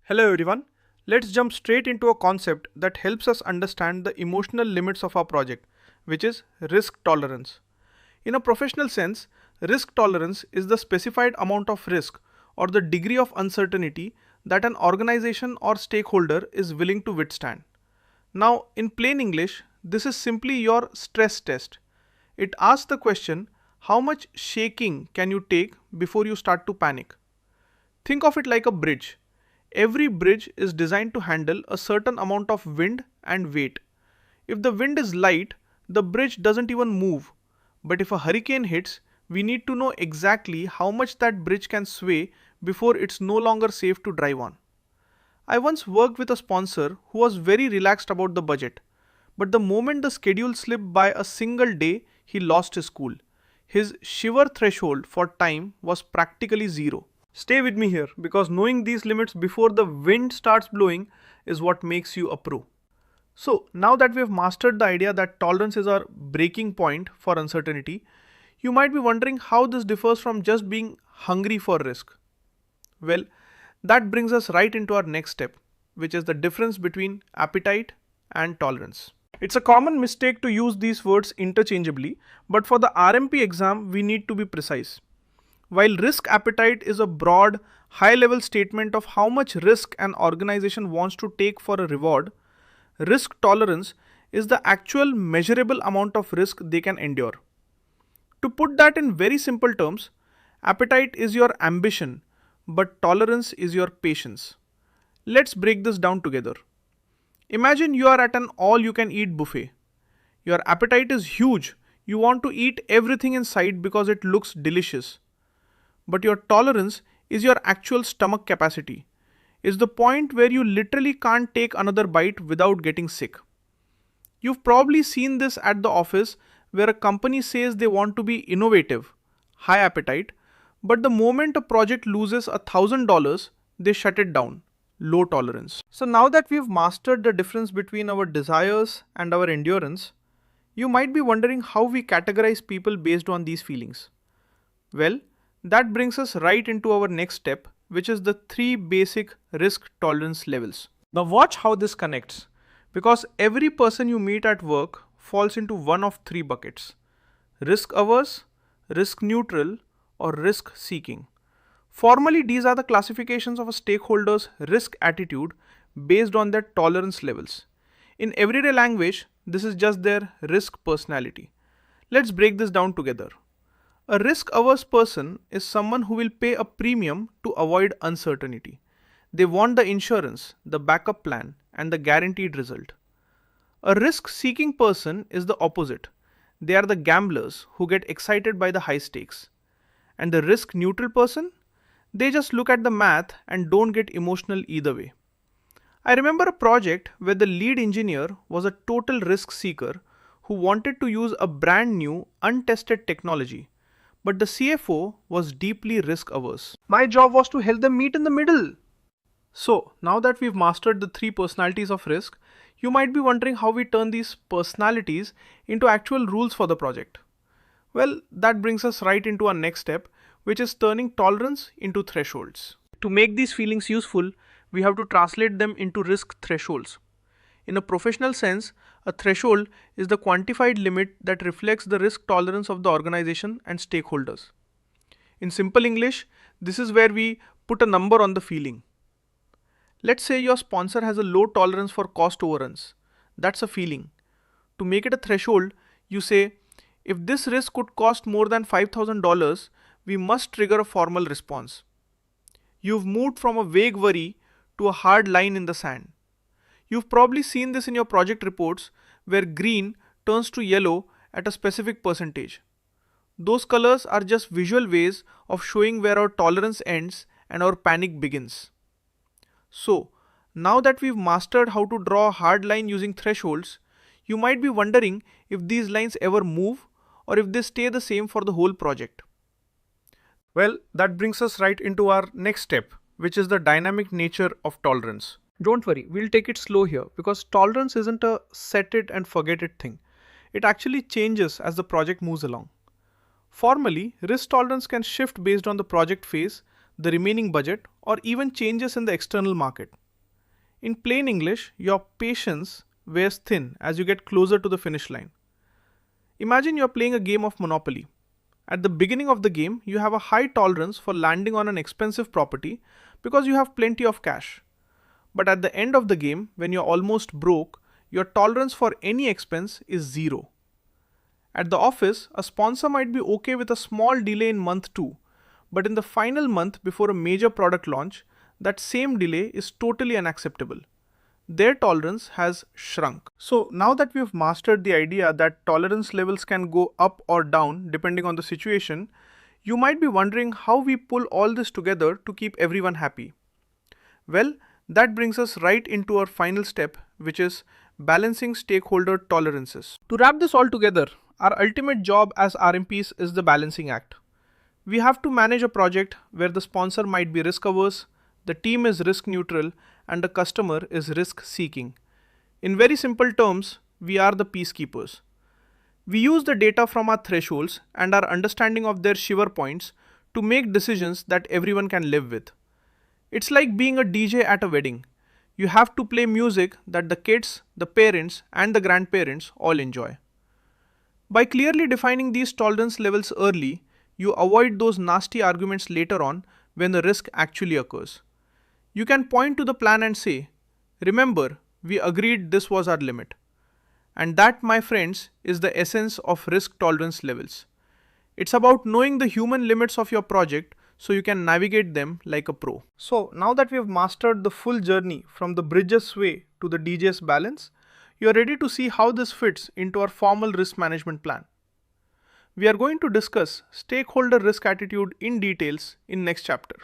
Hello everyone. Let's jump straight into a concept that helps us understand the emotional limits of our project, which is risk tolerance. In a professional sense, risk tolerance is the specified amount of risk or the degree of uncertainty that an organization or stakeholder is willing to withstand. Now, in plain English, this is simply your stress test. It asks the question, how much shaking can you take before you start to panic? Think of it like a bridge. Every bridge is designed to handle a certain amount of wind and weight. If the wind is light, the bridge doesn't even move. But if a hurricane hits, we need to know exactly how much that bridge can sway before it's no longer safe to drive on. I once worked with a sponsor who was very relaxed about the budget. But the moment the schedule slipped by a single day, he lost his cool. His shiver threshold for time was practically zero. Stay with me here because knowing these limits before the wind starts blowing is what makes you a pro. So now that we have mastered the idea that tolerance is our breaking point for uncertainty, you might be wondering how this differs from just being hungry for risk. Well, that brings us right into our next step, which is the difference between appetite and tolerance. It's a common mistake to use these words interchangeably, but for the RMP exam, we need to be precise. While risk appetite is a broad, high-level statement of how much risk an organization wants to take for a reward, risk tolerance is the actual measurable amount of risk they can endure. To put that in very simple terms, appetite is your ambition, but tolerance is your patience. Let's break this down together. Imagine you are at an all-you-can-eat buffet. Your appetite is huge. You want to eat everything in sight because it looks delicious. But your tolerance is your actual stomach capacity, is the point where you literally can't take another bite without getting sick. You've probably seen this at the office where a company says they want to be innovative, high appetite, but the moment a project loses $1,000, they shut it down, low tolerance. So now that we've mastered the difference between our desires and our endurance, you might be wondering how we categorize people based on these feelings. Well, that brings us right into our next step, which is the 3 basic risk tolerance levels. Now watch how this connects, because every person you meet at work falls into one of 3 buckets: risk averse, risk neutral, or risk seeking. Formally, these are the classifications of a stakeholder's risk attitude based on their tolerance levels. In everyday language, this is just their risk personality. Let's break this down together. A risk-averse person is someone who will pay a premium to avoid uncertainty. They want the insurance, the backup plan, and the guaranteed result. A risk-seeking person is the opposite. They are the gamblers who get excited by the high stakes. And the risk-neutral person? They just look at the math and don't get emotional either way. I remember a project where the lead engineer was a total risk seeker who wanted to use a brand new, untested technology. But the CFO was deeply risk averse. My job was to help them meet in the middle. So now that we've mastered the 3 personalities of risk, you might be wondering how we turn these personalities into actual rules for the project. Well, that brings us right into our next step, which is turning tolerance into thresholds. To make these feelings useful, we have to translate them into risk thresholds. In a professional sense, a threshold is the quantified limit that reflects the risk tolerance of the organization and stakeholders. In simple English, this is where we put a number on the feeling. Let's say your sponsor has a low tolerance for cost overruns. That's a feeling. To make it a threshold, you say, if this risk could cost more than $5,000, we must trigger a formal response. You've moved from a vague worry to a hard line in the sand. You've probably seen this in your project reports where green turns to yellow at a specific percentage. Those colors are just visual ways of showing where our tolerance ends and our panic begins. So, now that we've mastered how to draw a hard line using thresholds, you might be wondering if these lines ever move or if they stay the same for the whole project. Well, that brings us right into our next step, which is the dynamic nature of tolerance. Don't worry, we'll take it slow here because tolerance isn't a set it and forget it thing. It actually changes as the project moves along. Formally, risk tolerance can shift based on the project phase, the remaining budget, or even changes in the external market. In plain English, your patience wears thin as you get closer to the finish line. Imagine you're playing a game of Monopoly. At the beginning of the game, you have a high tolerance for landing on an expensive property because you have plenty of cash. But at the end of the game, when you're almost broke, your tolerance for any expense is zero. At the office, a sponsor might be okay with a small delay in month 2, but in the final month before a major product launch, that same delay is totally unacceptable. Their tolerance has shrunk. So now that we've mastered the idea that tolerance levels can go up or down depending on the situation, you might be wondering how we pull all this together to keep everyone happy. Well, that brings us right into our final step, which is balancing stakeholder tolerances. To wrap this all together, our ultimate job as RMPs is the balancing act. We have to manage a project where the sponsor might be risk averse, the team is risk neutral, and the customer is risk seeking. In very simple terms, we are the peacekeepers. We use the data from our thresholds and our understanding of their shiver points to make decisions that everyone can live with. It's like being a DJ at a wedding. You have to play music that the kids, the parents, and the grandparents all enjoy. By clearly defining these tolerance levels early, you avoid those nasty arguments later on when the risk actually occurs. You can point to the plan and say, remember, we agreed this was our limit. And that, my friends, is the essence of risk tolerance levels. It's about knowing the human limits of your project so you can navigate them like a pro. So now that we have mastered the full journey from the bridges sway to the DJ's balance, you are ready to see how this fits into our formal risk management plan. We are going to discuss stakeholder risk attitude in details in next chapter.